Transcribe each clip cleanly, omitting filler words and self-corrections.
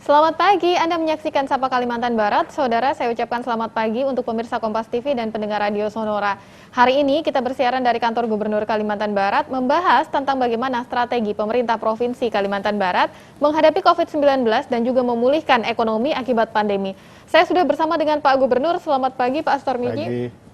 Selamat pagi, Anda menyaksikan Sapa Kalimantan Barat. Saudara, saya ucapkan selamat pagi untuk pemirsa Kompas TV dan pendengar Radio Sonora. Hari ini kita bersiaran dari kantor Gubernur Kalimantan Barat membahas tentang bagaimana strategi pemerintah Provinsi Kalimantan Barat menghadapi COVID-19 dan juga memulihkan ekonomi akibat pandemi. Saya sudah bersama dengan Pak Gubernur. Selamat pagi, Pak Astormiji. Pagi.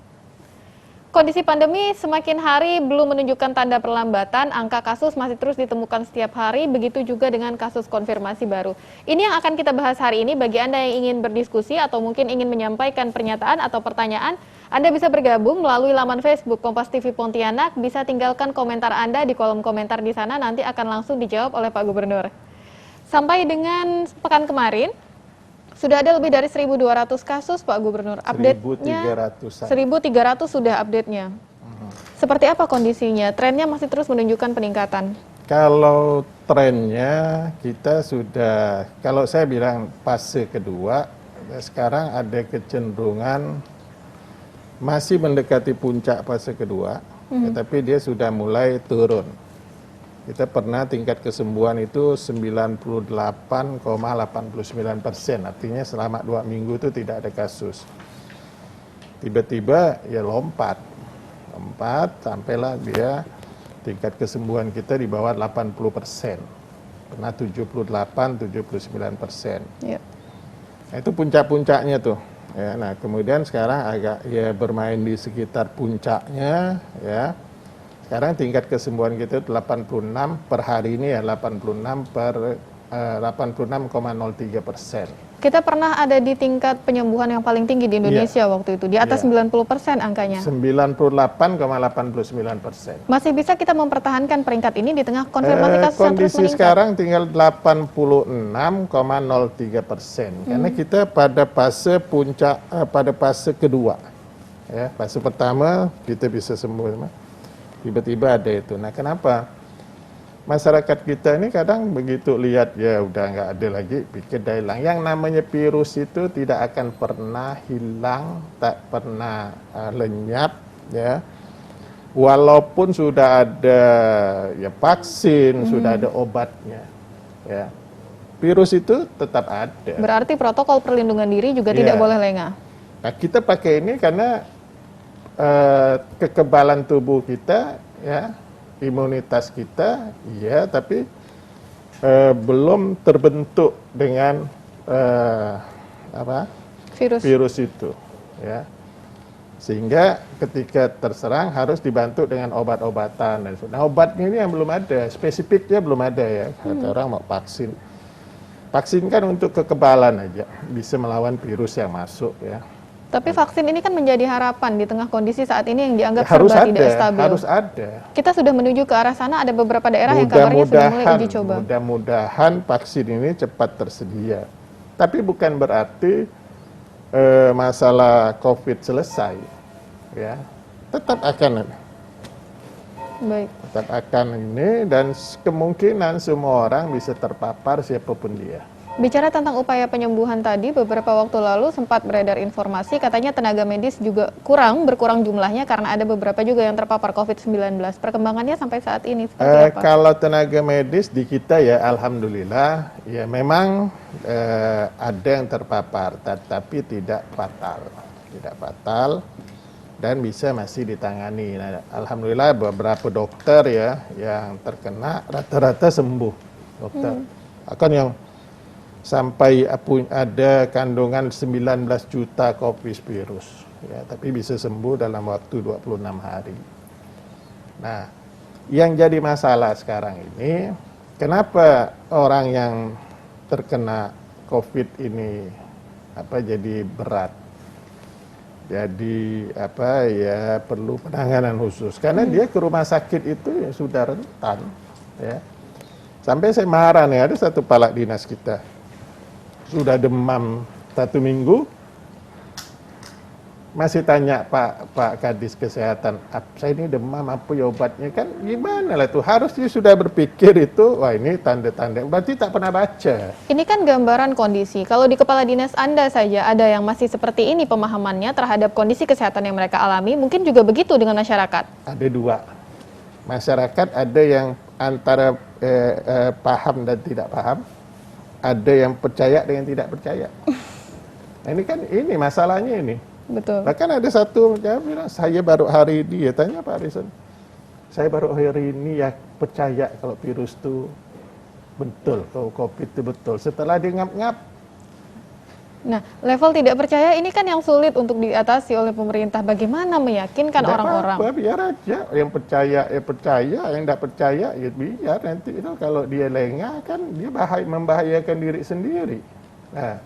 Kondisi pandemi semakin hari belum menunjukkan tanda perlambatan, angka kasus masih terus ditemukan setiap hari, begitu juga dengan kasus konfirmasi baru. Ini yang akan kita bahas hari ini. Bagi Anda yang ingin berdiskusi atau mungkin ingin menyampaikan pernyataan atau pertanyaan, Anda bisa bergabung melalui laman Facebook Kompas TV Pontianak, bisa tinggalkan komentar Anda di kolom komentar di sana, nanti akan langsung dijawab oleh Pak Gubernur. Sampai dengan pekan kemarin, sudah ada lebih dari 1.200 kasus, Pak Gubernur. Update-nya 1.300 sudah update-nya. Seperti apa kondisinya? Trennya masih terus menunjukkan peningkatan. Kalau trennya kita sudah, kalau saya bilang fase kedua, sekarang ada kecenderungan masih mendekati puncak fase kedua, tetapi dia sudah mulai turun. Kita pernah tingkat kesembuhan itu 98,89%, artinya selama 2 minggu itu tidak ada kasus. Tiba-tiba ya lompat sampailah dia tingkat kesembuhan kita di bawah 80%, pernah 78-79%. Ya. Nah, itu puncak-puncaknya tuh. Ya, nah kemudian sekarang agak ya bermain di sekitar puncaknya, ya. Sekarang tingkat kesembuhan kita 86 per hari ini ya 86,03%. Kita pernah ada di tingkat penyembuhan yang paling tinggi di Indonesia waktu itu, di atas 90% angkanya. 98,89%. Masih bisa kita mempertahankan peringkat ini di tengah konfirmasi kasus yang terus meningkat. Kondisi sekarang tinggal 86,03%. Karena kita pada fase puncak, pada fase kedua. Ya, fase pertama kita bisa sembuh. Tiba-tiba ada itu. Nah, kenapa? Masyarakat kita ini kadang begitu lihat ya udah nggak ada lagi, pikir dah hilang. Yang namanya virus itu tidak akan pernah hilang, tak pernah lenyap, ya. Walaupun sudah ada ya vaksin, sudah ada obatnya, ya. Virus itu tetap ada. Berarti protokol perlindungan diri juga tidak boleh lengah. Nah, kita pakai ini karena kekebalan tubuh kita, ya, imunitas kita, ya, tapi belum terbentuk dengan virus itu, ya, sehingga ketika terserang harus dibantu dengan obat-obatan. Nah, obatnya ini yang belum ada, spesifiknya belum ada, ya. Kata orang mau vaksin, vaksin kan untuk kekebalan aja, bisa melawan virus yang masuk, ya. Tapi vaksin ini kan menjadi harapan di tengah kondisi saat ini yang dianggap serba tidak stabil. Harus ada. Kita sudah menuju ke arah sana, ada beberapa daerah yang kabarnya sudah mulai uji coba. Mudah-mudahan vaksin ini cepat tersedia. Tapi bukan berarti masalah COVID selesai. Ya, tetap akan ada. Baik. Tetap akan ini dan kemungkinan semua orang bisa terpapar siapapun dia. Bicara tentang upaya penyembuhan tadi, beberapa waktu lalu sempat beredar informasi katanya tenaga medis juga berkurang jumlahnya karena ada beberapa juga yang terpapar COVID-19. Perkembangannya sampai saat ini seperti apa? Kalau tenaga medis di kita ya alhamdulillah ya memang ada yang terpapar tapi tidak fatal dan bisa masih ditangani. Nah, alhamdulillah beberapa dokter ya yang terkena rata-rata sembuh dokter. Akan yang sampai ada kandungan 19 juta kopis virus, ya, tapi bisa sembuh dalam waktu 26 hari. Nah, yang jadi masalah sekarang ini, kenapa orang yang terkena COVID ini jadi berat, jadi perlu penanganan khusus, karena dia ke rumah sakit itu ya sudah rentan, ya. Sampai saya marah nih, ada satu kepala dinas kita sudah demam 1 minggu, masih tanya Pak Kadis Kesehatan, saya ini demam apa ya obatnya, kan gimana lah tuh, harusnya sudah berpikir itu, wah ini tanda-tanda, berarti tak pernah baca. Ini kan gambaran kondisi, kalau di kepala dinas Anda saja ada yang masih seperti ini pemahamannya terhadap kondisi kesehatan yang mereka alami, mungkin juga begitu dengan masyarakat? Ada dua, masyarakat ada yang antara paham dan tidak paham, ada yang percaya dengan tidak percaya. Nah, ini masalahnya ini. Betul. Bahkan ada satu yang bilang, saya baru hari ini, ya tanya Pak Arison, saya baru hari ini ya percaya kalau virus itu betul, kalau COVID itu betul. Setelah dia ngap-ngap. Nah, level tidak percaya ini kan yang sulit untuk diatasi oleh pemerintah. Bagaimana meyakinkan orang-orang? Apa, biar aja. Yang percaya ya percaya, yang tidak percaya ya biar. Nanti itu kalau dia lengah kan dia membahayakan diri sendiri. Nah,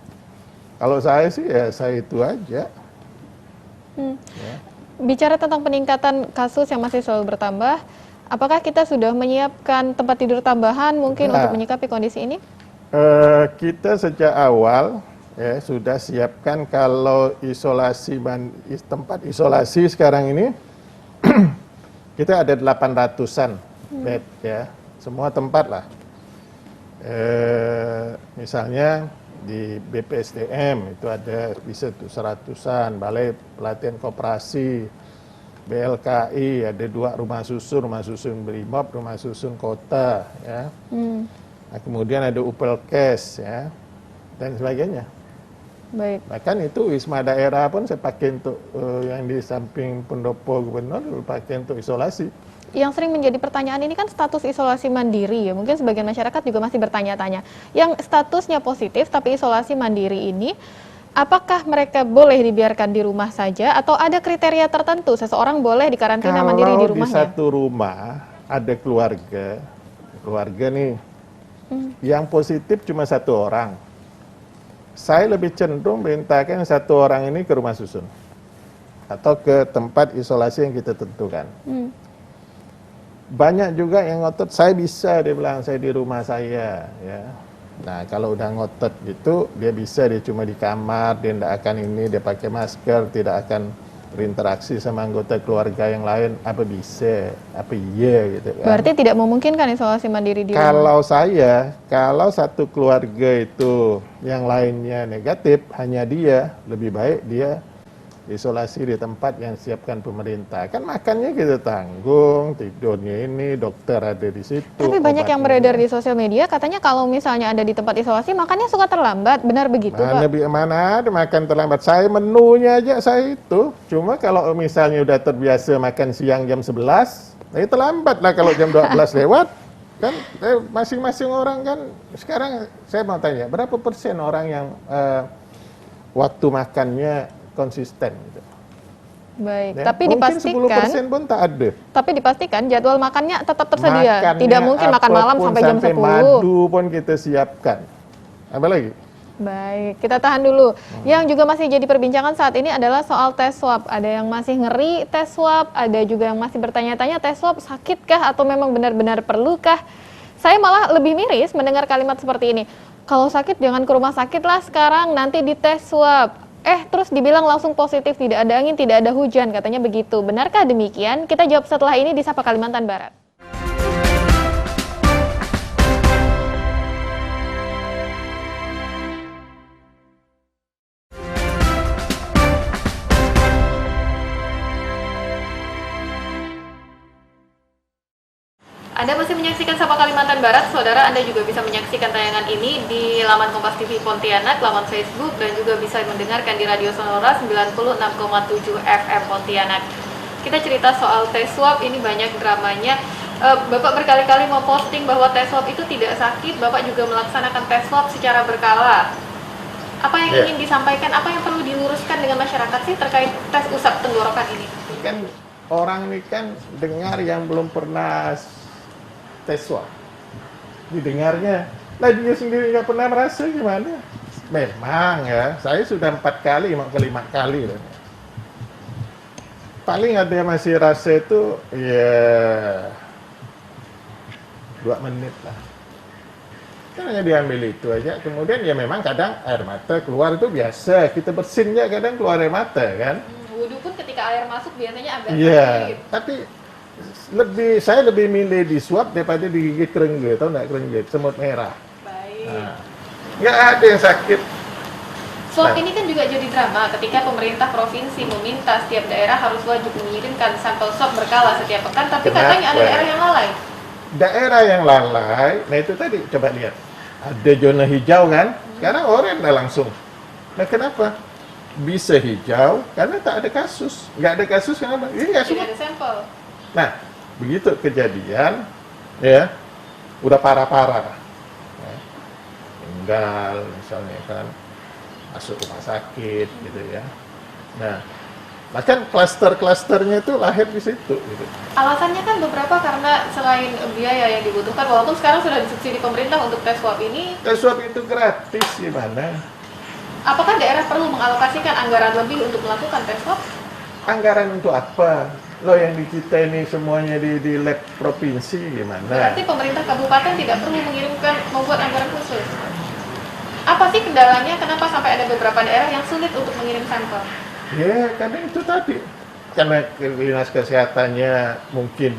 kalau saya sih ya saya itu aja. Ya. Bicara tentang peningkatan kasus yang masih selalu bertambah, apakah kita sudah menyiapkan tempat tidur tambahan mungkin untuk menyikapi kondisi ini? Kita sejak awal ya sudah siapkan kalau tempat isolasi sekarang ini kita ada 800-an bed ya, semua tempat lah. Misalnya di BPSDM itu ada bisa 100-an, Balai Pelatihan Koperasi, BLKI ada 2 rumah susun Brimob, rumah susun kota ya. Nah, kemudian ada Upelkes ya dan sebagainya. Baik. Bahkan itu wisma daerah pun saya pakai untuk yang di samping pendopo gubernur pakai untuk isolasi. Yang sering menjadi pertanyaan ini kan status isolasi mandiri ya. Mungkin sebagian masyarakat juga masih bertanya-tanya. Yang statusnya positif tapi isolasi mandiri ini, apakah mereka boleh dibiarkan di rumah saja atau ada kriteria tertentu seseorang boleh dikarantina mandiri di rumahnya? Kalau di satu rumah ada keluarga nih, yang positif cuma 1 orang. Saya lebih cenderung perintahkan 1 orang ini ke rumah susun atau ke tempat isolasi yang kita tentukan. Banyak juga yang ngotot, saya bisa, dia bilang saya di rumah saya ya. Nah, kalau udah ngotot gitu, dia bisa, dia cuma di kamar, dia tidak akan dia pakai masker, tidak akan berinteraksi sama anggota keluarga yang lain, apa bisa, apa iya gitu kan. Berarti tidak memungkinkan isolasi mandiri di rumah? Kalau satu keluarga itu yang lainnya negatif, hanya dia, lebih baik dia isolasi di tempat yang siapkan pemerintah. Kan makannya kita tanggung, tidurnya ini, dokter ada di situ. Tapi banyak yang beredar di sosial media, katanya kalau misalnya ada di tempat isolasi, makannya suka terlambat. Benar begitu, Pak? Mana ada makan terlambat. Saya menunya aja saya itu. Cuma kalau misalnya udah terbiasa makan siang jam 11, ya terlambat lah kalau jam 12 lewat. Kan masing-masing orang kan, sekarang saya mau tanya, berapa persen orang yang waktu makannya konsisten gitu. Baik, Ya, tapi mungkin dipastikan 10% pun tak ada. Tapi dipastikan jadwal makannya tetap tersedia. Makannya Tidak mungkin makan malam sampai jam 10. Madu pun kita siapkan. Apa lagi? Baik, kita tahan dulu. Yang juga masih jadi perbincangan saat ini adalah soal tes swab. Ada yang masih ngeri tes swab, ada juga yang masih bertanya-tanya tes swab sakitkah atau memang benar-benar perlukah? Saya malah lebih miris mendengar kalimat seperti ini. Kalau sakit jangan ke rumah sakit lah sekarang, nanti dites swab. Terus dibilang langsung positif, tidak ada angin, tidak ada hujan, katanya begitu. Benarkah demikian? Kita jawab setelah ini di Sapa Kalimantan Barat. Anda masih menyaksikan Sapa Kalimantan Barat, saudara. Anda juga bisa menyaksikan tayangan ini di laman Kompas TV Pontianak, laman Facebook, dan juga bisa mendengarkan di Radio Sonora 96,7 FM Pontianak. Kita cerita soal tes swab, ini banyak dramanya. Bapak berkali-kali mau posting bahwa tes swab itu tidak sakit, Bapak juga melaksanakan tes swab secara berkala. Apa yang ingin disampaikan, apa yang perlu diluruskan dengan masyarakat sih terkait tes usap tenggorokan ini? Kan orang ini kan dengar yang belum pernah tes swab, didengarnya, lah dia sendiri nggak pernah merasa gimana. Memang ya, saya sudah 4 kali, mau ke 5 kali loh. Paling ada yang masih rasa itu ya 2 menit lah. Kan hanya diambil itu aja, kemudian ya memang kadang air mata keluar itu biasa, kita bersin ya kadang keluar air mata kan. Wudhu pun ketika air masuk biasanya agak sakit. Tapi saya lebih milih di swab daripada digigit kerengge, tahu nggak kerengge, semut merah. Baik. Nah, nggak ada yang sakit. Swab ini kan juga jadi drama ketika pemerintah provinsi meminta setiap daerah harus wajib mengirimkan sampel swab berkala setiap pekan, tapi katanya ada daerah yang lalai. Daerah yang lalai, nah itu tadi coba lihat. Ada zona hijau kan? Sekarang oranye dah langsung. Nah kenapa? Bisa hijau karena tak ada kasus. Nggak ada kasus kenapa? Ini nggak Tidak semua. ada sampel. Nah, begitu kejadian, ya, udah parah-parah. Ya, meninggal misalnya kan, masuk rumah sakit gitu ya. Nah, bahkan klaster-klasternya itu lahir di situ. Gitu. Alasannya kan beberapa karena selain biaya yang dibutuhkan, walaupun sekarang sudah disubsidi pemerintah untuk tes swab ini, Tes swab itu gratis gimana? apakah daerah perlu mengalokasikan anggaran lebih untuk melakukan tes swab? Anggaran untuk apa? Lo yang di kita ini semuanya di lab provinsi gimana? Berarti pemerintah kabupaten tidak perlu membuat anggaran khusus. Apa sih kendalanya? Kenapa sampai ada beberapa daerah yang sulit untuk mengirim sampel? Ya, karena itu tadi. Karena dinas kesehatannya mungkin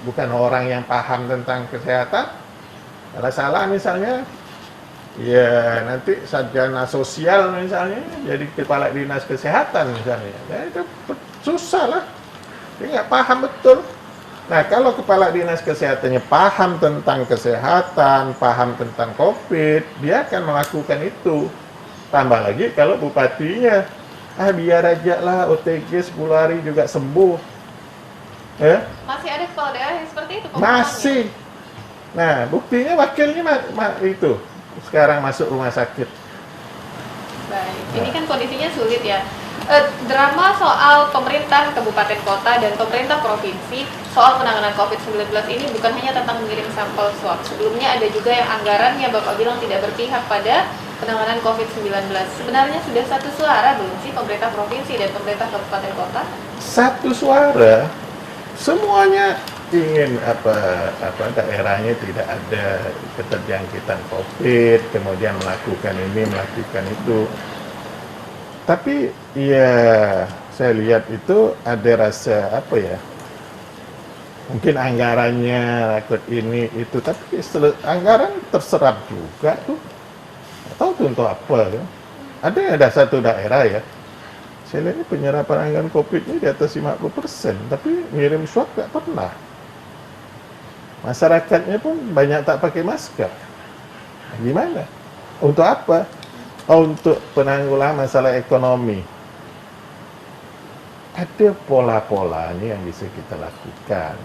bukan orang yang paham tentang kesehatan. Kalau salah misalnya, ya nanti sarjana sosial misalnya, jadi kepala dinas kesehatan misalnya. Ya itu susah lah. Dia nggak paham betul. Nah, kalau kepala dinas kesehatannya paham tentang kesehatan, paham tentang COVID, dia akan melakukan itu. Tambah lagi kalau bupatinya, biar aja lah OTG 10 hari juga sembuh. Ya? Masih ada kepala daerah yang seperti itu? Masih. Nah, buktinya wakilnya itu sekarang masuk rumah sakit. Baik, ini kan kondisinya sulit ya. Drama soal pemerintah kabupaten kota dan pemerintah provinsi soal penanganan COVID-19 ini bukan hanya tentang mengirim sampel swab. Sebelumnya ada juga yang anggarannya Bapak bilang tidak berpihak pada penanganan COVID-19. Sebenarnya sudah satu suara belum sih pemerintah provinsi dan pemerintah kabupaten kota? Satu suara, semuanya ingin daerahnya tidak ada keterjangkitan COVID, kemudian melakukan ini, melakukan itu. Tapi ya saya lihat itu ada rasa mungkin anggarannya takut ini itu, tapi anggaran terserap juga tuh. Tahu tuh untuk apa ya? Ada satu daerah ya, saya lihat ini penyerapan anggaran COVID ini di atas 50%, tapi ngirim swab nggak pernah. Masyarakatnya pun banyak tak pakai masker. Nah, gimana? Untuk apa? Untuk penanggulangan masalah ekonomi. Ada pola-polanya yang bisa kita lakukan.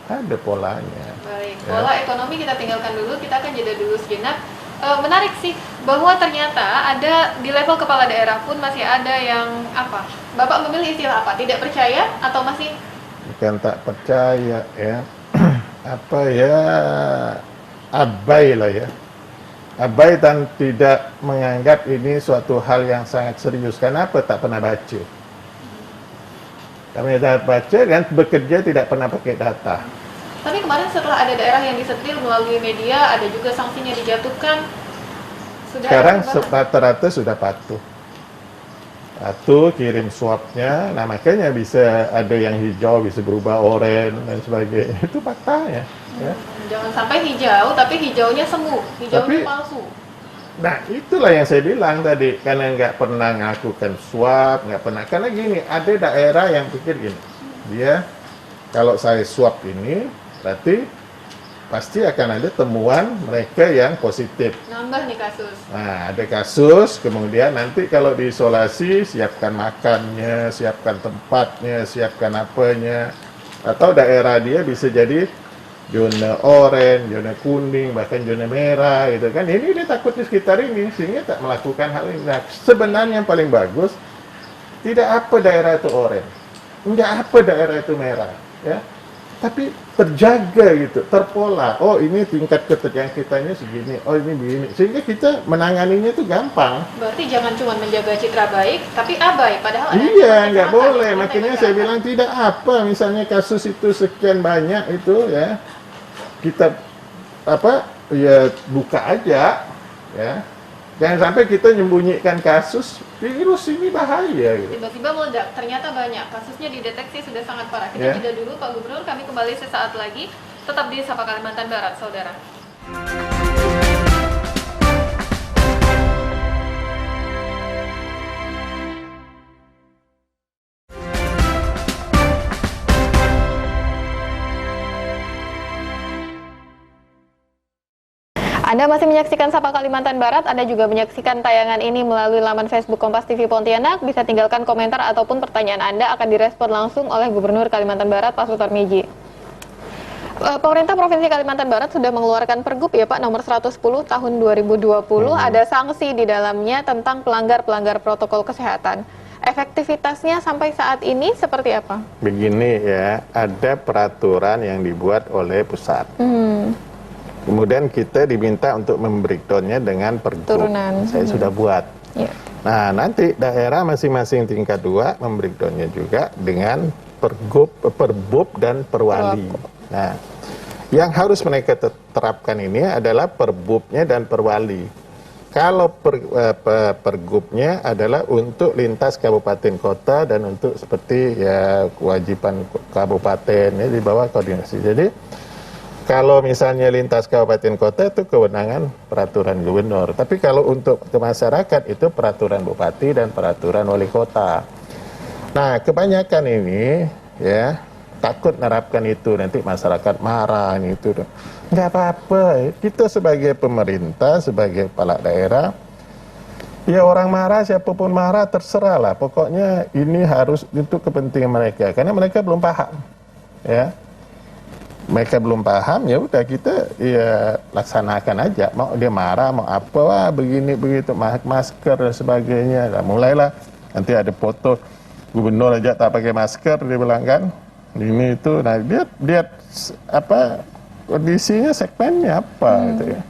Ada polanya. Baik, pola ekonomi kita tinggalkan dulu, kita akan jeda dulu sejenak. Menarik sih, bahwa ternyata ada di level kepala daerah pun masih ada yang Bapak memilih istilah apa? Tidak percaya atau masih? Bukan tak percaya ya. Abai lah ya. Abai dan tidak menganggap ini suatu hal yang sangat serius. Kenapa? Tak pernah baca. Kami tidak baca dan bekerja tidak pernah pakai data. Tapi kemarin setelah ada daerah yang disetil melalui media, ada juga sanksinya dijatuhkan. Sekarang rata-rata sudah patuh. Patuh, kirim swabnya. Nah makanya bisa ada yang hijau, bisa berubah oranye dan sebagainya. Itu faktanya. Ya. Jangan sampai hijau, tapi hijaunya semu, hijaunya palsu. Nah itulah yang saya bilang tadi, karena nggak pernah melakukan swab, nggak pernah. Karena gini, ada daerah yang pikir gini, dia kalau saya swab ini, berarti pasti akan ada temuan mereka yang positif. Nambah nih kasus. Nah ada kasus, kemudian nanti kalau diisolasi, siapkan makannya, siapkan tempatnya, siapkan apanya. Atau daerah dia bisa jadi zona oranye, zona kuning, bahkan zona merah gitu kan. Ini dia takut di sekitar ini sehingga tak melakukan hal ini. Nah, sebenarnya yang paling bagus tidak apa daerah itu oranye, enggak apa daerah itu merah, ya. Tapi terjaga gitu, terpola. Oh, ini tingkat keterjangkitannya segini. Oh, ini begini. Sehingga kita menanganinya itu gampang. Berarti jangan cuma menjaga citra baik, tapi abai. Padahal ada Iya, nggak boleh. Makanya saya bilang tidak apa. Misalnya kasus itu sekian banyak itu ya, kita buka aja, ya. Jangan sampai kita menyembunyikan kasus. Virus ini bahaya gitu. Tiba-tiba meledak, ternyata banyak. Kasusnya dideteksi sudah sangat parah. Kita jeda dulu Pak Gubernur, kami kembali sesaat lagi. Tetap di Sapa Kalimantan Barat, Saudara. Anda masih menyaksikan Sapa Kalimantan Barat. Anda juga menyaksikan tayangan ini melalui laman Facebook Kompas TV Pontianak. Bisa tinggalkan komentar ataupun pertanyaan Anda akan direspon langsung oleh Gubernur Kalimantan Barat, Pak Sutarmiji. Pemerintah Provinsi Kalimantan Barat sudah mengeluarkan Pergub ya Pak nomor 110 tahun 2020. Ada sanksi di dalamnya tentang pelanggar-pelanggar protokol kesehatan. Efektivitasnya sampai saat ini seperti apa? Begini ya, ada peraturan yang dibuat oleh pusat. Kemudian kita diminta untuk membreakdownnya dengan Pergub. Turunan. Saya sudah buat. Ya. Nah, nanti daerah masing-masing tingkat 2 membreakdownnya juga dengan Perbub dan Perwali. Nah, yang harus mereka terapkan ini adalah Perbubnya dan Perwali. Kalau Pergubnya adalah untuk lintas kabupaten kota dan untuk seperti ya kewajiban kabupaten ya, di bawah koordinasi. Jadi kalau misalnya lintas kabupaten kota itu kewenangan peraturan gubernur. Tapi kalau untuk ke masyarakat itu peraturan bupati dan peraturan wali kota. Nah, kebanyakan ini ya takut nerapkan itu, nanti masyarakat marah itu. Nggak apa-apa, kita sebagai pemerintah, sebagai kepala daerah, ya orang marah, siapapun marah terserah lah. Pokoknya ini harus untuk kepentingan mereka, karena mereka belum paham. Ya, mereka belum paham, ya udah kita ya laksanakan aja. Mau dia marah, mau apa, wah begini begitu, masker dan sebagainya. Nah, mulailah nanti ada foto gubernur aja tak pakai masker, dia bilang kan. Ini itu, nah lihat apa kondisinya, segmennya apa gitu ya.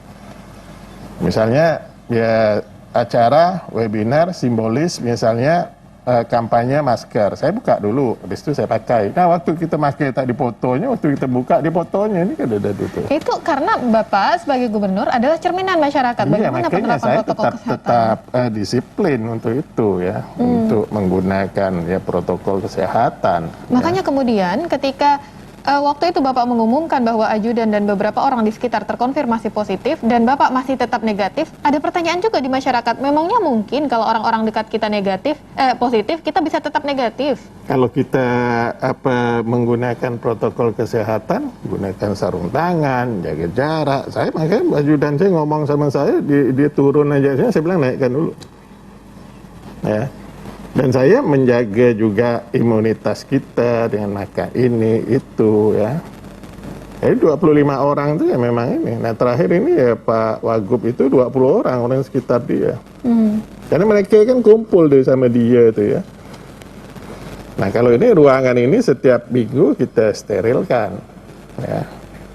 Misalnya ya acara webinar simbolis misalnya kampanye masker, saya buka dulu, habis itu saya pakai. Nah waktu kita pakai tak di fotonya, waktu kita buka di fotonya ini kan ada itu. Itu karena Bapak sebagai gubernur adalah cerminan masyarakat. Iya, Bagaimana makanya penerapan saya protokol kesehatan? tetap disiplin untuk itu ya, untuk menggunakan ya protokol kesehatan. Makanya kemudian ketika waktu itu Bapak mengumumkan bahwa ajudan dan beberapa orang di sekitar terkonfirmasi positif dan Bapak masih tetap negatif, ada pertanyaan juga di masyarakat, memangnya mungkin kalau orang-orang dekat kita positif, kita bisa tetap negatif? Kalau kita menggunakan protokol kesehatan, gunakan sarung tangan, jaga jarak. Saya makanya ajudan saya ngomong sama saya, dia turun aja, saya bilang naikkan dulu. Ya. Dan saya menjaga juga imunitas kita dengan makan ini, itu ya. Jadi 25 orang itu ya memang ini. Nah terakhir ini ya Pak Wagub itu 20 orang sekitar dia. Karena mereka kan kumpul deh sama dia itu ya. Nah kalau ini ruangan ini setiap minggu kita sterilkan. Ya.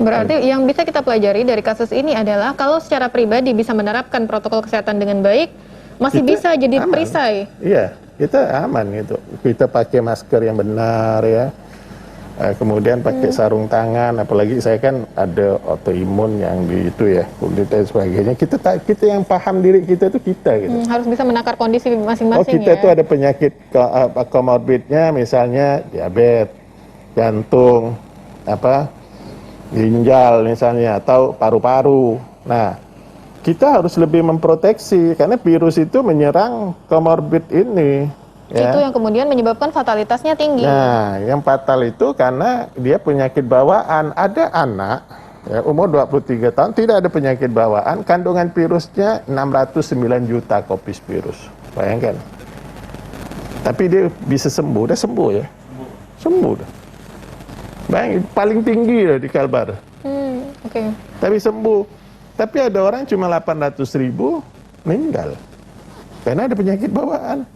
Berarti yang bisa kita pelajari dari kasus ini adalah kalau secara pribadi bisa menerapkan protokol kesehatan dengan baik, masih kita bisa jadi aman. perisai. Iya, kita aman gitu. Kita pakai masker yang benar ya. Kemudian pakai sarung tangan, apalagi saya kan ada autoimun yang di itu ya, kulit dan sebagainya. Kita yang paham diri kita itu kita gitu. Harus bisa menakar kondisi masing-masing kita ya. tuh ada penyakit komorbidnya, misalnya diabetes, jantung, ginjal misalnya, atau paru-paru. Nah, kita harus lebih memproteksi karena virus itu menyerang komorbid ini. Ya. Itu yang kemudian menyebabkan fatalitasnya tinggi. Nah, yang fatal itu karena dia penyakit bawaan. Ada anak ya, umur 23 tahun tidak ada penyakit bawaan, kandungan virusnya 609 juta kopis virus. Bayangkan. Tapi dia bisa sembuh, udah sembuh ya. Sembuh dah. Bayangin, paling tinggi dah di Kalbar. Oke. Tapi sembuh. Tapi ada orang cuma 800.000 meninggal. Karena ada penyakit bawaan.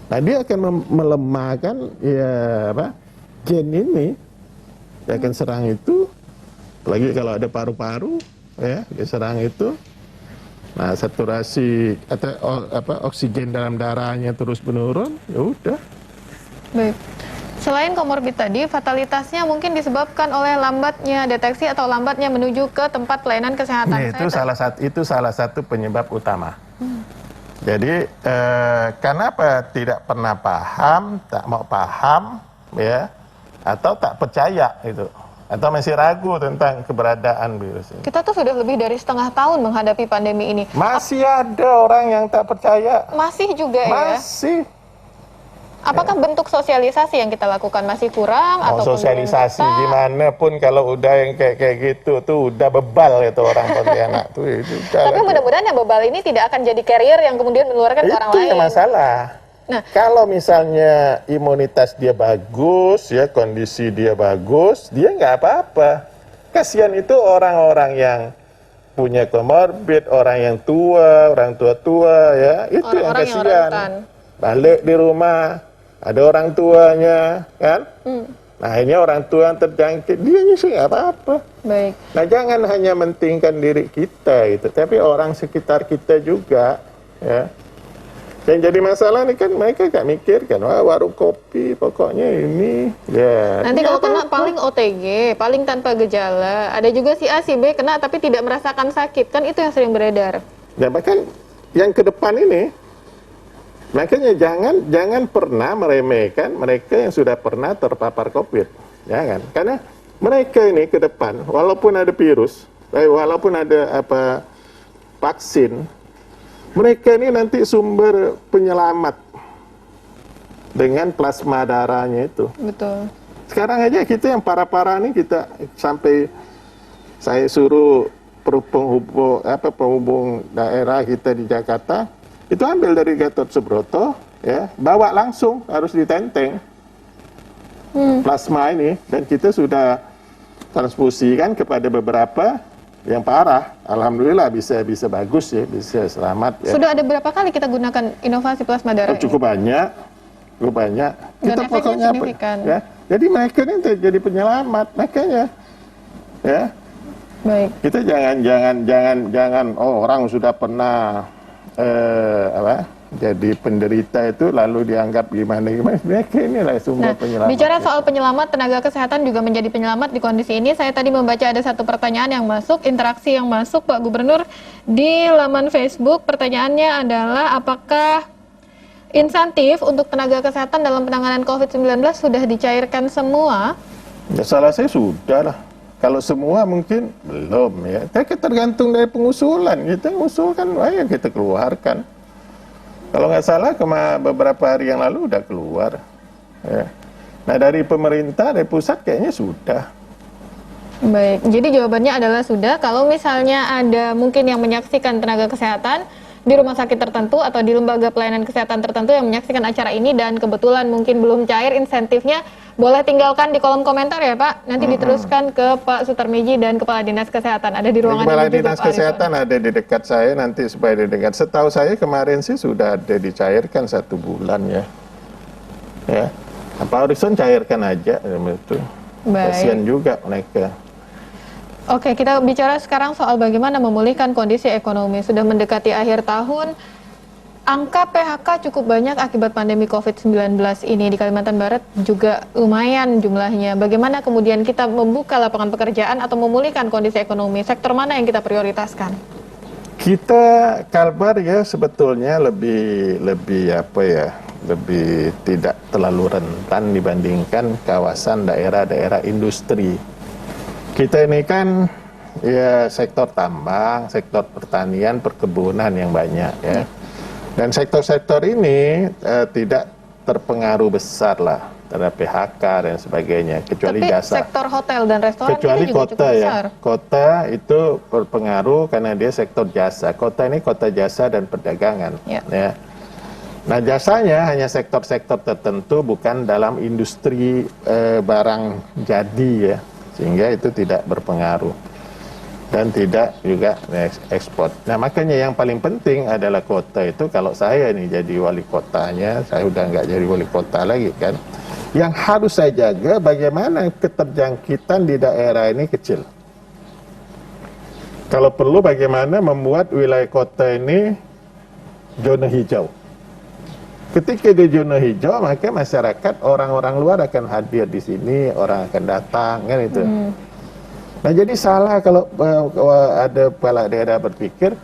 Nah, dia akan melemahkan gen ini. Dia akan serang itu. Apalagi kalau ada paru-paru, ya, dia serang itu. Nah, saturasi atau oksigen dalam darahnya terus menurun, ya udah. Baik. Selain komorbid tadi, fatalitasnya mungkin disebabkan oleh lambatnya deteksi atau lambatnya menuju ke tempat pelayanan kesehatan. Nah, itu salah satu penyebab utama. Jadi kenapa tidak pernah paham, tak mau paham, ya, atau tak percaya itu, atau masih ragu tentang keberadaan virus ini. Kita tuh sudah lebih dari setengah tahun menghadapi pandemi ini. Masih ada orang yang tak percaya. Masih juga ya? Masih. Apakah bentuk sosialisasi yang kita lakukan masih kurang atau sosialisasi gimana pun kalau udah yang kayak gitu tuh udah bebal itu orang Pontianak tuh itu. Tapi mudah-mudahan yang bebal ini tidak akan jadi carrier yang kemudian menularkan ke orang lain. Itu yang masalah. Nah, kalau misalnya imunitas dia bagus, ya kondisi dia bagus, dia nggak apa-apa. Kasihan itu orang-orang yang punya komorbid, orang yang tua, orang tua-tua, ya itu yang kasihan. Balik di rumah, ada orang tuanya, kan? Nah ini orang tua yang terjangkit, dia sih nggak apa-apa. Baik. Nah jangan hanya mentingkan diri kita, gitu, tapi orang sekitar kita juga, ya. Yang jadi masalah nih kan mereka gak mikir kan, wah warung kopi pokoknya ini, ya. Nanti kalau kena paling OTG, paling tanpa gejala. Ada juga si A, si B kena tapi tidak merasakan sakit, kan itu yang sering beredar. Dan bahkan yang ke depan ini, makanya jangan pernah meremehkan mereka yang sudah pernah terpapar COVID, jangan. Karena mereka ini ke depan, walaupun ada virus, walaupun ada vaksin, mereka ini nanti sumber penyelamat dengan plasma darahnya itu. Betul. Sekarang aja kita yang parah-parah nih kita sampai saya suruh penghubung daerah kita di Jakarta itu ambil dari Gatot Subroto, ya, bawa langsung harus ditenteng plasma ini dan kita sudah transfusikan kepada beberapa yang parah, alhamdulillah bisa bagus ya, bisa selamat. Ya. Sudah ada berapa kali kita gunakan inovasi plasma darah? Cukup banyak. Kita pokoknya ya. Jadi mereka ini jadi penyelamat, makanya, ya. Baik. Kita jangan orang sudah pernah jadi penderita itu lalu dianggap gimana mereka inilah sumber penyelamat. Bicara soal penyelamat, tenaga kesehatan juga menjadi penyelamat di kondisi ini. Saya tadi membaca ada satu pertanyaan yang masuk, interaksi yang masuk Pak Gubernur di laman Facebook. Pertanyaannya adalah apakah insentif untuk tenaga kesehatan dalam penanganan COVID-19 sudah dicairkan semua? Ya, salah saya sudah lah. Kalau semua mungkin belum ya. Tapi tergantung dari pengusulan. Kita mengusulkan, ayo kita keluarkan. Kalau nggak salah beberapa hari yang lalu udah keluar. Ya. Nah dari pemerintah, dari pusat kayaknya sudah. Baik, jadi jawabannya adalah sudah. Kalau misalnya ada mungkin yang menyaksikan tenaga kesehatan di rumah sakit tertentu atau di lembaga pelayanan kesehatan tertentu yang menyaksikan acara ini dan kebetulan mungkin belum cair insentifnya, boleh tinggalkan di kolom komentar ya Pak. Nanti diteruskan ke Pak Sutarmiji dan Kepala Dinas Kesehatan. Ada di ruangan Kepala ini juga, Dinas Kesehatan ada di dekat saya, nanti supaya di dekat. Setahu saya kemarin sih sudah ada dicairkan 1 bulan ya. Ya, Pak Horizon cairkan aja itu. Kasihan juga mereka. Oke, kita bicara sekarang soal bagaimana memulihkan kondisi ekonomi. Sudah mendekati akhir tahun, angka PHK cukup banyak akibat pandemi COVID-19 ini di Kalimantan Barat juga lumayan jumlahnya. Bagaimana kemudian kita membuka lapangan pekerjaan atau memulihkan kondisi ekonomi? Sektor mana yang kita prioritaskan? Kita Kalbar ya sebetulnya lebih tidak terlalu rentan dibandingkan kawasan daerah-daerah industri. Kita ini kan ya sektor tambang, sektor pertanian, perkebunan yang banyak ya. Dan sektor-sektor ini tidak terpengaruh besar lah terhadap PHK dan sebagainya, kecuali jasa. Tapi sektor hotel dan restoran kecuali ini juga kota cukup besar. Kota itu berpengaruh karena dia sektor jasa. Kota ini kota jasa dan perdagangan. Ya. Nah jasanya hanya sektor-sektor tertentu, bukan dalam industri barang jadi ya. Sehingga itu tidak berpengaruh dan tidak juga ekspor. Nah makanya yang paling penting adalah kota itu. Kalau saya nih jadi wali kotanya, saya udah nggak jadi wali kota lagi kan, yang harus saya jaga bagaimana keterjangkitan di daerah ini kecil. Kalau perlu bagaimana membuat wilayah kota ini zona hijau. Ketika di zona hijau, maka masyarakat, orang-orang luar akan hadir di sini, orang akan datang, kan itu. Nah jadi salah kalau ada kepala daerah berpikir,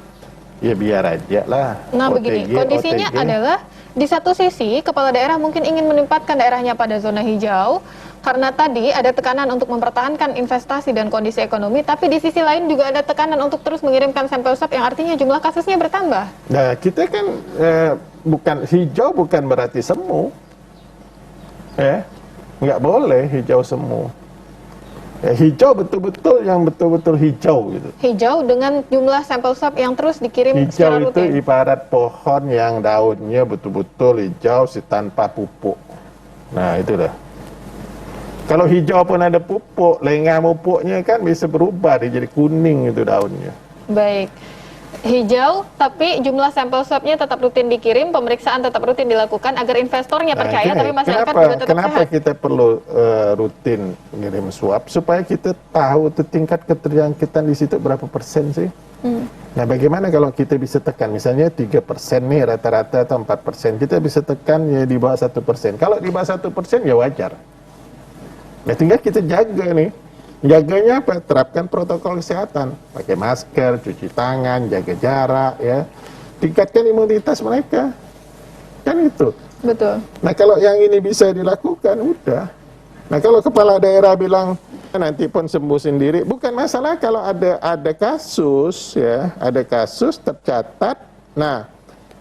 ya biar aja lah. Nah begini, kondisinya adalah di satu sisi kepala daerah mungkin ingin menempatkan daerahnya pada zona hijau, karena tadi ada tekanan untuk mempertahankan investasi dan kondisi ekonomi, tapi di sisi lain juga ada tekanan untuk terus mengirimkan sampel swab yang artinya jumlah kasusnya bertambah. Nah kita kan bukan hijau, bukan berarti semu. Ya, nggak boleh hijau semu. Ya, hijau betul-betul yang betul-betul hijau gitu. Hijau dengan jumlah sampel swab yang terus dikirim Hijau secara itu rutin. ibarat pohon yang daunnya betul-betul hijau tanpa pupuk. Nah, itu dah. Kalau hijau pun ada pupuk, lengah pupuknya kan bisa berubah, dia jadi kuning itu daunnya. Baik. Hijau, tapi jumlah sampel swabnya tetap rutin dikirim, pemeriksaan tetap rutin dilakukan agar investornya percaya, tapi masyarakat juga tetap kenapa sehat. kita perlu rutin ngirim swab? Supaya kita tahu tuh tingkat keterjangkitan di situ berapa persen sih. Nah, bagaimana kalau kita bisa tekan, misalnya 3% nih rata-rata atau 4%, kita bisa tekan ya di bawah 1%. Kalau di bawah 1% ya wajar. Nah, tinggal kita jaga nih. Jaganya apa? Terapkan protokol kesehatan. Pakai masker, cuci tangan, jaga jarak, ya. Tingkatkan imunitas mereka. Kan itu. Betul. Nah, kalau yang ini bisa dilakukan, udah. Nah, kalau kepala daerah bilang, nanti pun sembuh sendiri, bukan masalah kalau ada kasus, ya. Ada kasus tercatat, nah,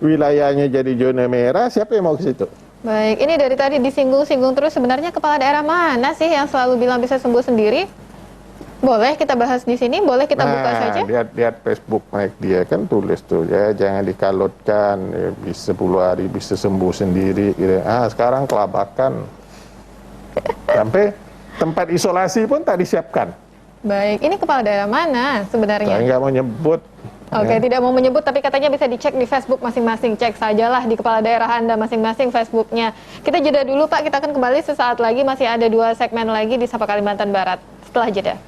wilayahnya jadi zona merah, siapa yang mau ke situ? Baik, ini dari tadi disinggung-singgung terus, sebenarnya kepala daerah mana sih yang selalu bilang bisa sembuh sendiri? Boleh kita bahas di sini, boleh kita buka saja? Lihat Facebook naik dia kan tulis tuh ya, jangan dikalutkan, ya, bisa 10 hari bisa sembuh sendiri gitu. Sekarang kelabakan. Sampai tempat isolasi pun tak disiapkan. Baik, ini kepala daerah mana sebenarnya? Saya nggak mau nyebut. Oke, tidak mau menyebut, tapi katanya bisa dicek di Facebook masing-masing. Cek sajalah di kepala daerah Anda masing-masing Facebooknya. Kita jeda dulu Pak, kita akan kembali sesaat lagi. Masih ada 2 segmen lagi di Sapa Kalimantan Barat. Setelah jeda.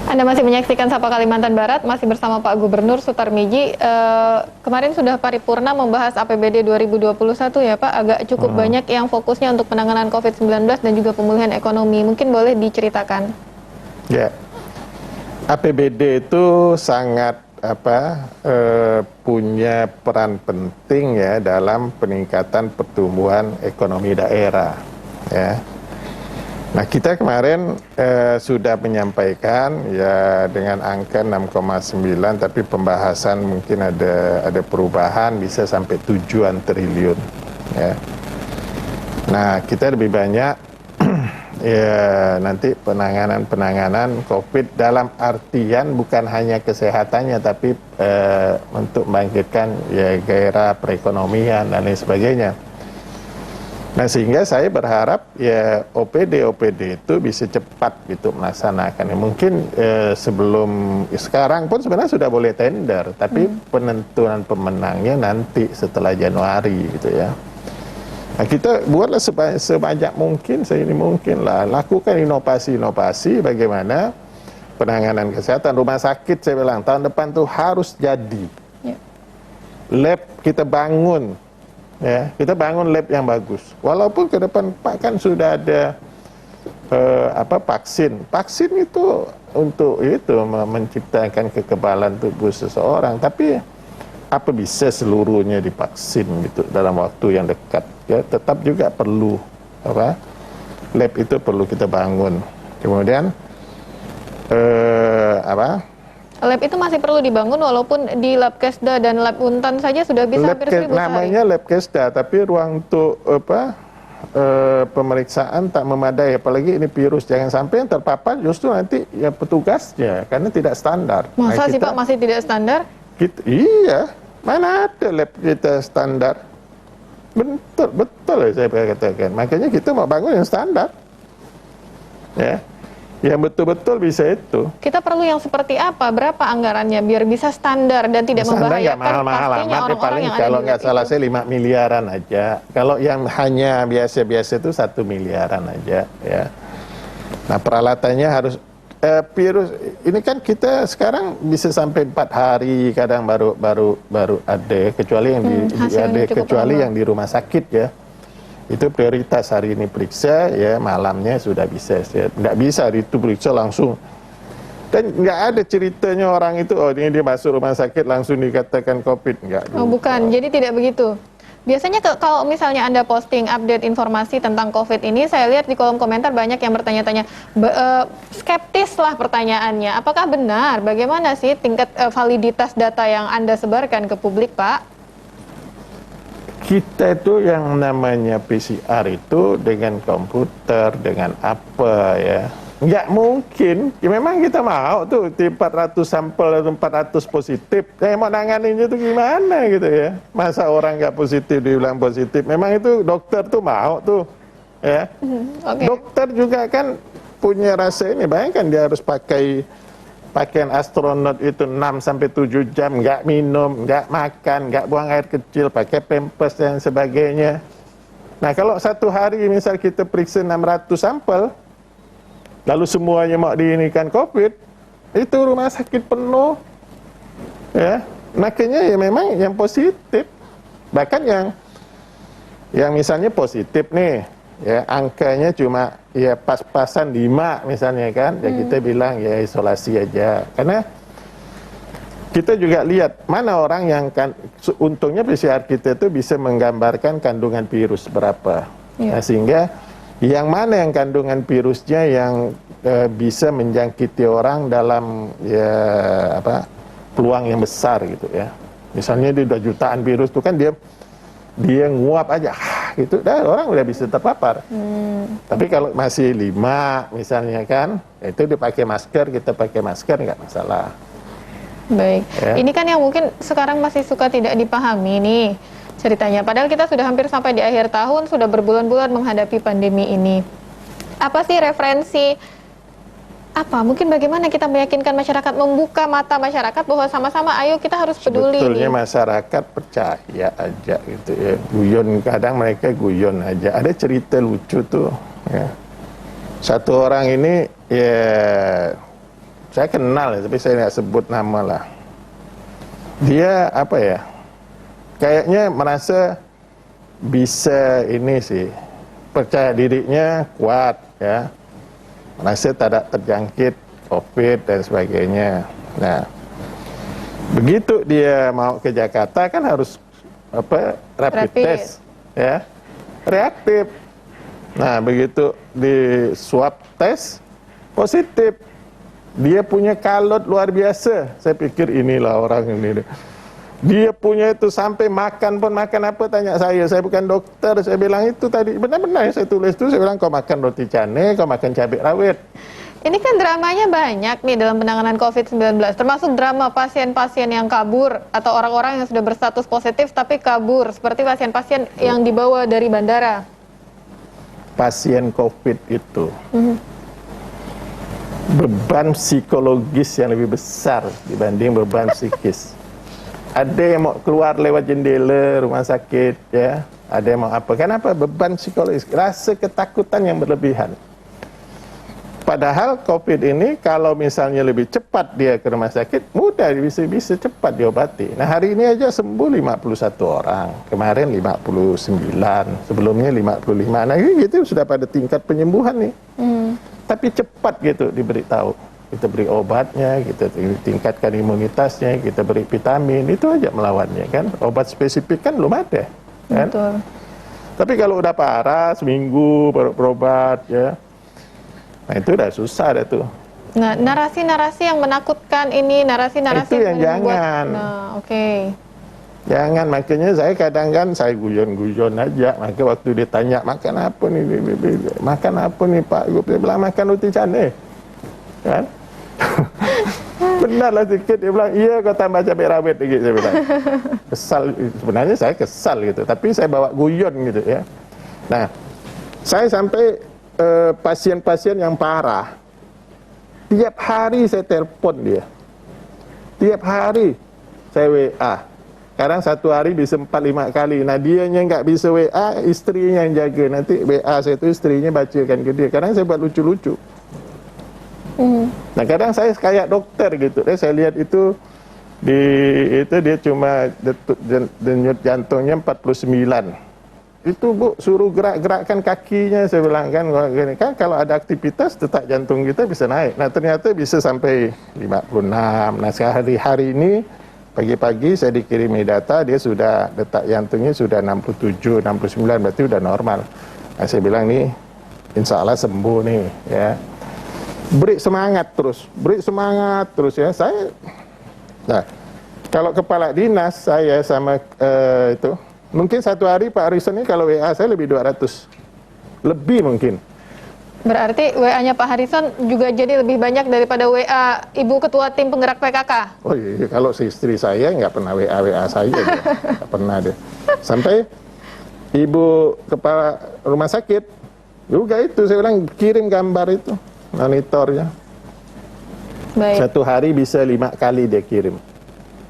Anda masih menyaksikan Sapa Kalimantan Barat, masih bersama Pak Gubernur Sutarmiji. Kemarin sudah paripurna membahas APBD 2021 ya Pak, agak cukup banyak yang fokusnya untuk penanganan COVID-19 dan juga pemulihan ekonomi. Mungkin boleh diceritakan? Ya, APBD itu sangat punya peran penting ya dalam peningkatan pertumbuhan ekonomi daerah. Ya. Nah, kita kemarin sudah menyampaikan ya dengan angka 6,9, tapi pembahasan mungkin ada perubahan bisa sampai 7 triliun. Ya. Nah, kita lebih banyak ya nanti penanganan COVID dalam artian bukan hanya kesehatannya, tapi untuk membangkitkan ya gairah perekonomian dan lain sebagainya. Nah, sehingga saya berharap ya OPD itu bisa cepat gitu melaksanakan. Ya, mungkin sebelum sekarang pun sebenarnya sudah boleh tender, tapi penentuan pemenangnya nanti setelah Januari gitu ya. Nah, kita buatlah sebanyak mungkin, seini mungkin lah, lakukan inovasi bagaimana penanganan kesehatan rumah sakit. Saya bilang tahun depan tuh harus jadi. Lab kita bangun. Ya, kita bangun lab yang bagus. Walaupun ke depan Pak kan sudah ada vaksin. Vaksin itu untuk itu menciptakan kekebalan tubuh seseorang. Tapi apa bisa seluruhnya divaksin gitu dalam waktu yang dekat? Ya, tetap juga perlu lab itu perlu kita bangun. Kemudian Lab itu masih perlu dibangun walaupun di Labkesda dan Lab Untan saja sudah bisa hampir 1.000 sehari. Namanya Labkesda, tapi ruang untuk pemeriksaan tak memadai, apalagi ini virus. Jangan sampai yang terpapar justru nanti ya petugasnya, karena tidak standar. Masa sih Pak masih tidak standar? Iya, mana ada lab kita standar? Betul saya katakan. Makanya kita mau bangun yang standar. Ya. Yang betul-betul bisa itu. Kita perlu yang seperti apa? Berapa anggarannya biar bisa standar dan tidak membahayakan mahal-mahal pastinya amat. orang-orang Paling yang ada kalau di nggak lab salah itu. saya 5 miliaran aja. Kalau yang hanya biasa-biasa itu 1 miliaran aja ya. Nah, peralatannya harus virus ini kan kita sekarang bisa sampai 4 hari kadang baru ada, kecuali yang di rumah sakit ya. Itu prioritas hari ini periksa ya, malamnya sudah bisa. Nggak bisa itu periksa langsung. Dan nggak ada ceritanya orang itu, oh ini dia masuk rumah sakit langsung dikatakan COVID. Nggak. Oh bukan, jadi tidak begitu. Biasanya kalau misalnya Anda posting update informasi tentang COVID ini, saya lihat di kolom komentar banyak yang bertanya-tanya, skeptis lah pertanyaannya. Apakah benar? Bagaimana sih tingkat validitas data yang Anda sebarkan ke publik, Pak? Kita itu yang namanya PCR itu dengan komputer, dengan apa ya, nggak mungkin. Ya memang kita mau tuh di 400 sampel atau 400 positif. Mau nanganinnya itu gimana gitu ya. Masa orang nggak positif dibilang positif. Memang itu dokter tuh mau tuh ya. Okay. Dokter juga kan punya rasa ini. Bayangkan dia harus pakai pakaian astronot itu 6-7 jam, nggak minum, nggak makan, nggak buang air kecil, pakai pampers dan sebagainya. Nah kalau satu hari misal kita periksa 600 sampel, lalu semuanya mau diinikan COVID, itu rumah sakit penuh. Ya, makanya ya memang yang positif. Bahkan yang misalnya positif nih, ya angkanya cuma ya pas-pasan 5 misalnya kan, ya kita bilang ya isolasi aja. Karena kita juga lihat mana orang yang kan, untungnya PCR kita itu bisa menggambarkan kandungan virus berapa. Nah, sehingga yang mana yang kandungan virusnya yang bisa menjangkiti orang dalam ya peluang yang besar gitu ya. Misalnya dia udah jutaan virus itu kan dia nguap aja gitu, orang udah bisa terpapar. Tapi kalau masih 5 misalnya kan, itu dipakai masker, kita pakai masker nggak masalah. Baik, Ya. ini kan yang mungkin sekarang masih suka tidak dipahami nih ceritanya. Padahal kita sudah hampir sampai di akhir tahun, sudah berbulan-bulan menghadapi pandemi ini. Apa sih referensi? Mungkin bagaimana kita meyakinkan masyarakat, membuka mata masyarakat bahwa sama-sama ayo kita harus peduli. Sebetulnya nih. Masyarakat percaya aja gitu ya. Guyon, kadang mereka guyon aja. Ada cerita lucu tuh ya. Satu orang ini ya saya kenal ya, tapi saya nggak sebut nama lah. Dia apa ya? Kayaknya merasa bisa ini sih, percaya dirinya kuat ya. Merasa tidak terjangkit COVID dan sebagainya. Nah, begitu dia mau ke Jakarta kan harus rapid test ya, reaktif. Nah, begitu di swab test positif, dia punya kalut luar biasa. Saya pikir inilah orang ini. Dia punya itu sampai makan pun, makan apa tanya saya bukan dokter, saya bilang itu tadi, benar-benar saya tulis itu, saya bilang kau makan roti canai, kau makan cabai rawit. Ini kan dramanya banyak nih dalam penanganan COVID-19, termasuk drama pasien-pasien yang kabur atau orang-orang yang sudah berstatus positif tapi kabur, seperti pasien-pasien yang dibawa dari bandara. Pasien COVID itu beban psikologis yang lebih besar dibanding beban psikis. Ada yang mau keluar lewat jendela rumah sakit ya, ada yang mau apa. Kenapa? Beban psikologis, rasa ketakutan yang berlebihan. Padahal COVID ini kalau misalnya lebih cepat dia ke rumah sakit, mudah bisa cepat diobati. Nah hari ini aja sembuh 51 orang, kemarin 59, sebelumnya 55. Nah ini gitu sudah pada tingkat penyembuhan nih. Tapi cepat gitu diberitahu. Kita beri obatnya, kita tingkatkan imunitasnya, kita beri vitamin, itu aja melawannya kan. Obat spesifik kan belum ada kan. Betul. Tapi kalau udah parah, seminggu baru berobat ya, nah itu udah susah dah tuh. Nah, narasi-narasi yang menakutkan ini, narasi-narasi itu yang membuat, jangan. Nah, oke. Jangan, makanya saya kadang kan saya guyon-guyon aja. Maka waktu ditanya makan apa nih, Pak, gue bilang makan roti canai, kan? Benar lah sedikit, dia bilang iya kau tambah cabai rawit lagi, saya bilang. Kesal, sebenarnya saya kesal gitu, tapi saya bawa guyon gitu ya. Nah, saya sampai pasien-pasien yang parah, tiap hari saya telepon dia, tiap hari saya WA. Sekarang satu hari bisa 4-5 kali. Nah dianya nggak bisa WA, istrinya yang jaga. Nanti WA saya itu istrinya bacakan ke dia. Kadang saya buat lucu-lucu. Nah kadang saya kayak dokter gitu. Saya lihat itu dia cuma denyut jantungnya 49. Itu Bu suruh gerakkan kakinya, saya bilang kan kalau ada aktivitas detak jantung kita bisa naik. Nah ternyata bisa sampai 56. Nah hari ini Pagi-pagi saya dikirimi data, dia sudah detak jantungnya sudah 67, 69, berarti udah normal. Nah, saya bilang nih, insya Allah sembuh nih, ya. Beri semangat terus ya. Nah, kalau kepala dinas saya sama itu, mungkin satu hari Pak Harrison ini kalau WA saya lebih 200, lebih mungkin. Berarti WA-nya Pak Harrison juga jadi lebih banyak daripada WA Ibu Ketua Tim Penggerak PKK? Oh iya, kalau si istri saya nggak pernah WA saya, nggak pernah deh. Sampai Ibu Kepala Rumah Sakit juga itu, saya bilang kirim gambar itu, monitornya. Baik. Satu hari bisa 5 kali dia kirim.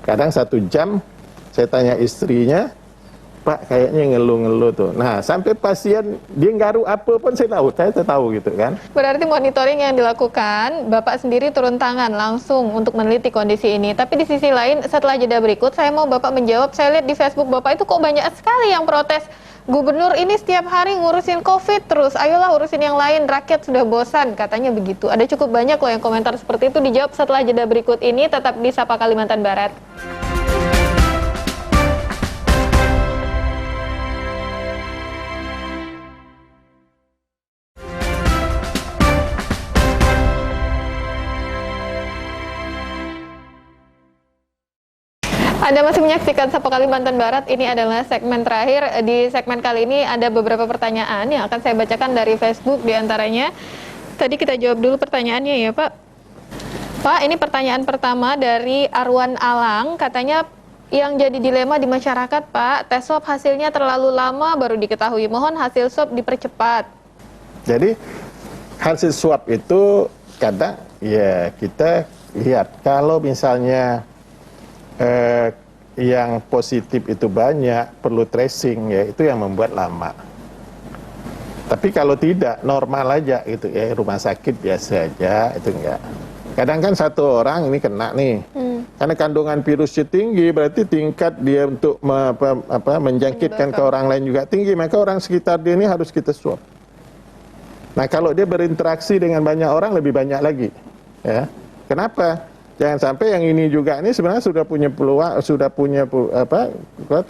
Kadang 1 jam, saya tanya istrinya, Pak kayaknya ngeluh-ngeluh tuh. Nah, sampai pasien dia nggaru apa pun saya tahu gitu kan. Berarti monitoring yang dilakukan, Bapak sendiri turun tangan langsung untuk meneliti kondisi ini. Tapi di sisi lain, setelah jeda berikut, saya mau Bapak menjawab, saya lihat di Facebook Bapak itu kok banyak sekali yang protes. Gubernur ini setiap hari ngurusin COVID terus, ayolah urusin yang lain, rakyat sudah bosan, katanya begitu. Ada cukup banyak loh yang komentar seperti itu, dijawab setelah jeda berikut ini, tetap di Sapa Kalimantan Barat. Anda masih menyaksikan Sapa Kalimantan Barat, ini adalah segmen terakhir. Di segmen kali ini ada beberapa pertanyaan yang akan saya bacakan dari Facebook diantaranya. Tadi kita jawab dulu pertanyaannya ya Pak. Pak, ini pertanyaan pertama dari Arwan Alang, katanya yang jadi dilema di masyarakat Pak, tes swab hasilnya terlalu lama baru diketahui, mohon hasil swab dipercepat. Jadi hasil swab itu kadang ya kita lihat kalau misalnya yang positif itu banyak, perlu tracing ya, itu yang membuat lama. Tapi kalau tidak, normal aja gitu ya, rumah sakit biasa aja, itu enggak. Kadang kan satu orang ini kena nih, karena kandungan virusnya tinggi, berarti tingkat dia untuk menjangkitkan ke orang lain juga tinggi, maka orang sekitar dia ini harus kita swab. Nah kalau dia berinteraksi dengan banyak orang, lebih banyak lagi. Ya. Kenapa? Jangan sampai yang ini juga ini sebenarnya sudah punya peluang,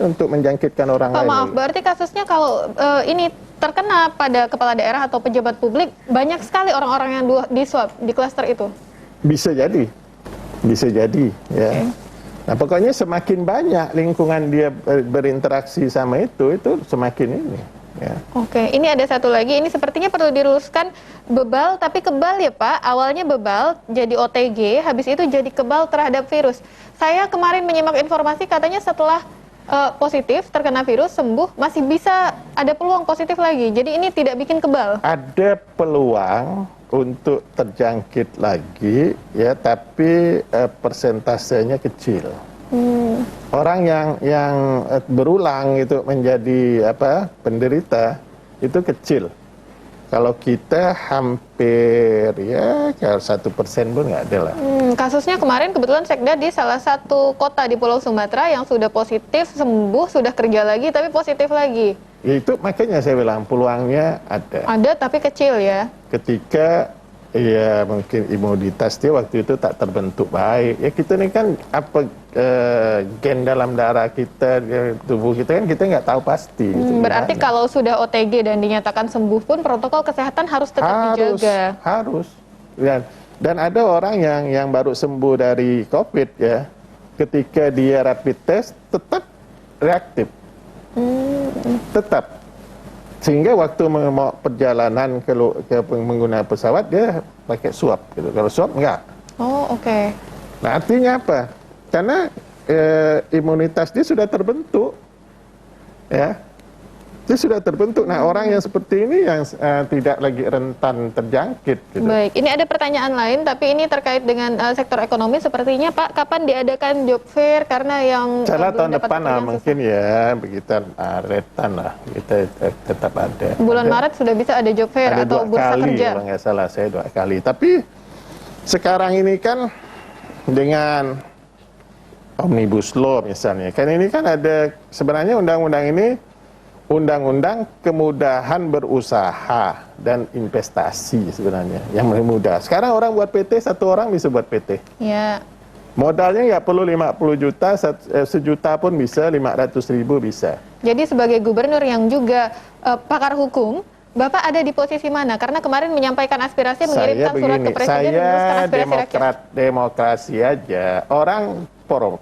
untuk menjangkitkan orang lain. Maaf, berarti kasusnya kalau ini terkena pada kepala daerah atau pejabat publik, banyak sekali orang-orang yang di swab di klaster itu. Bisa jadi. Ya. Okay. Nah pokoknya semakin banyak lingkungan dia berinteraksi sama itu semakin ini. Ya. Oke, ini ada satu lagi, ini sepertinya perlu diluruskan, bebal tapi kebal ya Pak, awalnya bebal jadi OTG, habis itu jadi kebal terhadap virus. Saya kemarin menyimak informasi katanya setelah positif, terkena virus, sembuh, masih bisa ada peluang positif lagi, jadi ini tidak bikin kebal? Ada peluang untuk terjangkit lagi, ya, tapi persentasenya kecil. Orang yang berulang itu menjadi penderita itu kecil. Kalau kita hampir ya 1% pun nggak ada lah. Kasusnya kemarin kebetulan Sekda di salah satu kota di Pulau Sumatera yang sudah positif, sembuh, sudah kerja lagi tapi positif lagi. Ya itu makanya saya bilang peluangnya ada. Ada tapi kecil ya. Ketika ya mungkin imunitas dia waktu itu tak terbentuk baik. Ya kita ini kan gen dalam darah kita, tubuh kita kan kita nggak tahu pasti. Berarti kalau sudah OTG dan dinyatakan sembuh pun protokol kesehatan harus tetap dijaga. Harus. Dan ada orang yang baru sembuh dari COVID ya, ketika dia rapid test tetap reaktif. Tetap. Sehingga waktu mau perjalanan ke menggunakan pesawat dia pakai swab gitu. Kalau swab enggak. Oh, oke. Nah, artinya apa? Karena imunitas dia sudah terbentuk. Ya. Dia sudah terbentuk. Nah, orang yang seperti ini yang tidak lagi rentan terjangkit gitu. Baik, ini ada pertanyaan lain tapi ini terkait dengan sektor ekonomi sepertinya Pak, kapan diadakan job fair karena yang tahun depan mungkin ya, begitu Maretan lah kita tetap ada. Bulan Maret sudah bisa ada job fair ada atau bursa kerja. Kalau nggak salah saya 2 kali. Tapi sekarang ini kan dengan Omnibus Law misalnya, kan ini kan ada sebenarnya undang-undang ini undang-undang kemudahan berusaha dan investasi sebenarnya yang lebih mudah. Sekarang orang buat PT, 1 orang bisa buat PT. Ya. Modalnya nggak perlu 50 juta, sejuta pun bisa, 500.000 bisa. Jadi sebagai gubernur yang juga pakar hukum, Bapak ada di posisi mana? Karena kemarin menyampaikan aspirasi, mengirimkan surat ke Presiden meneruskan saya aspirasi rakyat. demokrasi aja. Orang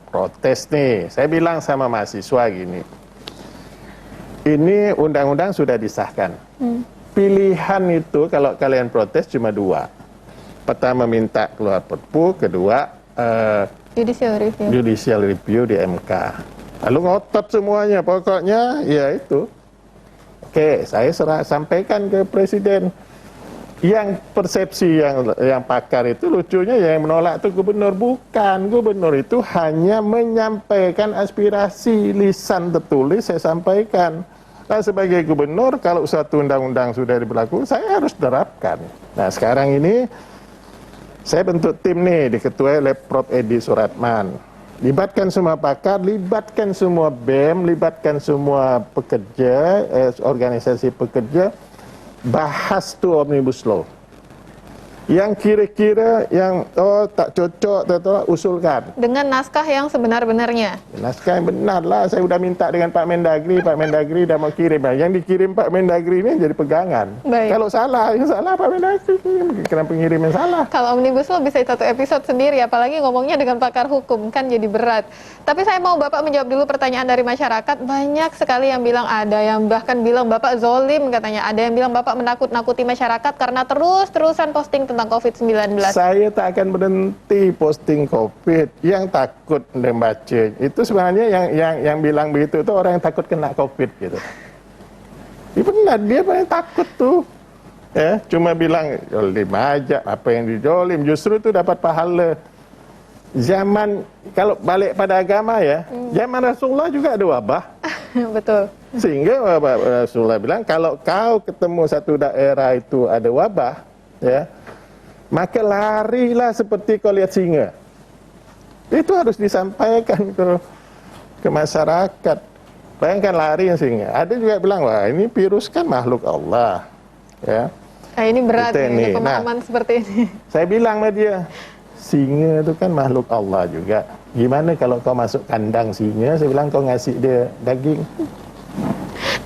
protes nih, saya bilang sama mahasiswa gini, ini undang-undang sudah disahkan. Pilihan itu kalau kalian protes cuma dua. Pertama minta keluar Perpu, kedua judicial review di MK. Lalu ngotot semuanya, pokoknya ya itu. Oke, saya sampaikan ke Presiden. Yang persepsi yang pakar itu lucunya yang menolak itu gubernur. Bukan, gubernur itu hanya menyampaikan aspirasi, lisan tertulis saya sampaikan. Nah, sebagai gubernur kalau suatu undang-undang sudah diberlakukan, saya harus terapkan. Nah, sekarang ini saya bentuk tim nih, diketuai oleh Prof. Edi Suratman. Libatkan semua pakar, libatkan semua BEM, libatkan semua pekerja, organisasi pekerja, bahas tuh Omnibus Law. Yang kira-kira yang tak cocok, usulkan. Dengan naskah yang sebenar-benarnya. Naskah yang benar lah, saya udah minta dengan Pak Mendagri udah mau kirim. Yang dikirim Pak Mendagri ini jadi pegangan. Baik. Kalau salah, yang salah Pak Mendagri, kenapa pengirim yang salah? Kalau Omnibus Law bisa satu episode sendiri, apalagi ngomongnya dengan pakar hukum, kan jadi berat. Tapi saya mau Bapak menjawab dulu pertanyaan dari masyarakat. Banyak sekali yang bilang, ada yang bahkan bilang Bapak zolim katanya, ada yang bilang Bapak menakut-nakuti masyarakat karena terus-terusan posting tentang COVID-19. Saya tak akan berhenti posting COVID. Yang takut membaca itu sebenarnya yang bilang begitu itu orang yang takut kena COVID gitu. Ini benar, dia paling takut tuh. Ya, cuma bilang jolim aja, apa yang dijolim, justru itu dapat pahala. Zaman, kalau balik pada agama ya, zaman Rasulullah juga ada wabah. Betul. Sehingga Rasulullah bilang, kalau kau ketemu satu daerah itu ada wabah, ya, maka larilah seperti kau lihat singa. Itu harus disampaikan ke masyarakat. Bayangkan lari yang singa. Ada juga bilang, wah ini virus kan makhluk Allah. Ya. Nah, ini berat ini. pemahaman seperti ini. Saya bilang sama dia, singa itu kan makhluk Allah juga. Gimana kalau kau masuk kandang singa, saya bilang kau ngasih dia daging.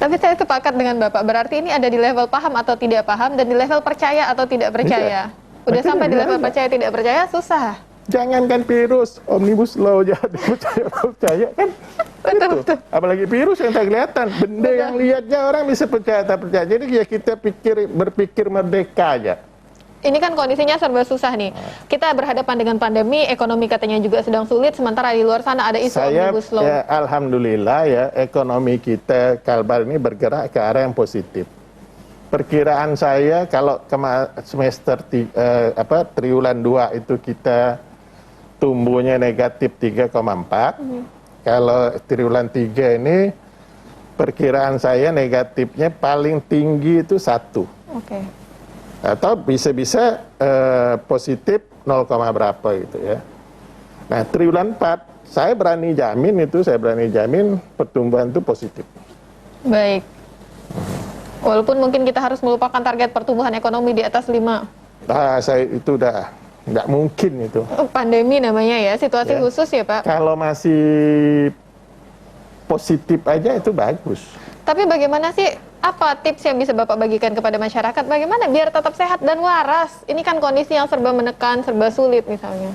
Tapi saya sepakat dengan Bapak, berarti ini ada di level paham atau tidak paham, dan di level percaya atau tidak percaya. Udah sampai di level percaya tidak percaya, susah. Jangankan virus, Omnibus Law jadi percaya kan. Betul. Apalagi virus yang tak kelihatan, benda yang lihatnya orang bisa percaya tak percaya. Jadi ya kita berpikir merdeka aja. Ini kan kondisinya serba susah nih. Kita berhadapan dengan pandemi, ekonomi katanya juga sedang sulit, sementara di luar sana ada isu Omnibus Law. Ya, alhamdulillah ya, ekonomi kita Kalbar ini bergerak ke arah yang positif. Perkiraan saya kalau semester triwulan 2 itu kita tumbuhnya negatif 3,4. Kalau triwulan 3 ini perkiraan saya negatifnya paling tinggi itu 1. Oke. Atau bisa-bisa positif 0, berapa gitu ya. Nah, triwulan 4 saya berani jamin pertumbuhan itu positif. Baik. Walaupun mungkin kita harus melupakan target pertumbuhan ekonomi di atas 5. Saya itu udah nggak mungkin itu. Pandemi namanya ya, situasi khusus ya Pak. Kalau masih positif aja itu bagus. Tapi bagaimana sih, apa tips yang bisa Bapak bagikan kepada masyarakat? Bagaimana biar tetap sehat dan waras? Ini kan kondisi yang serba menekan, serba sulit misalnya.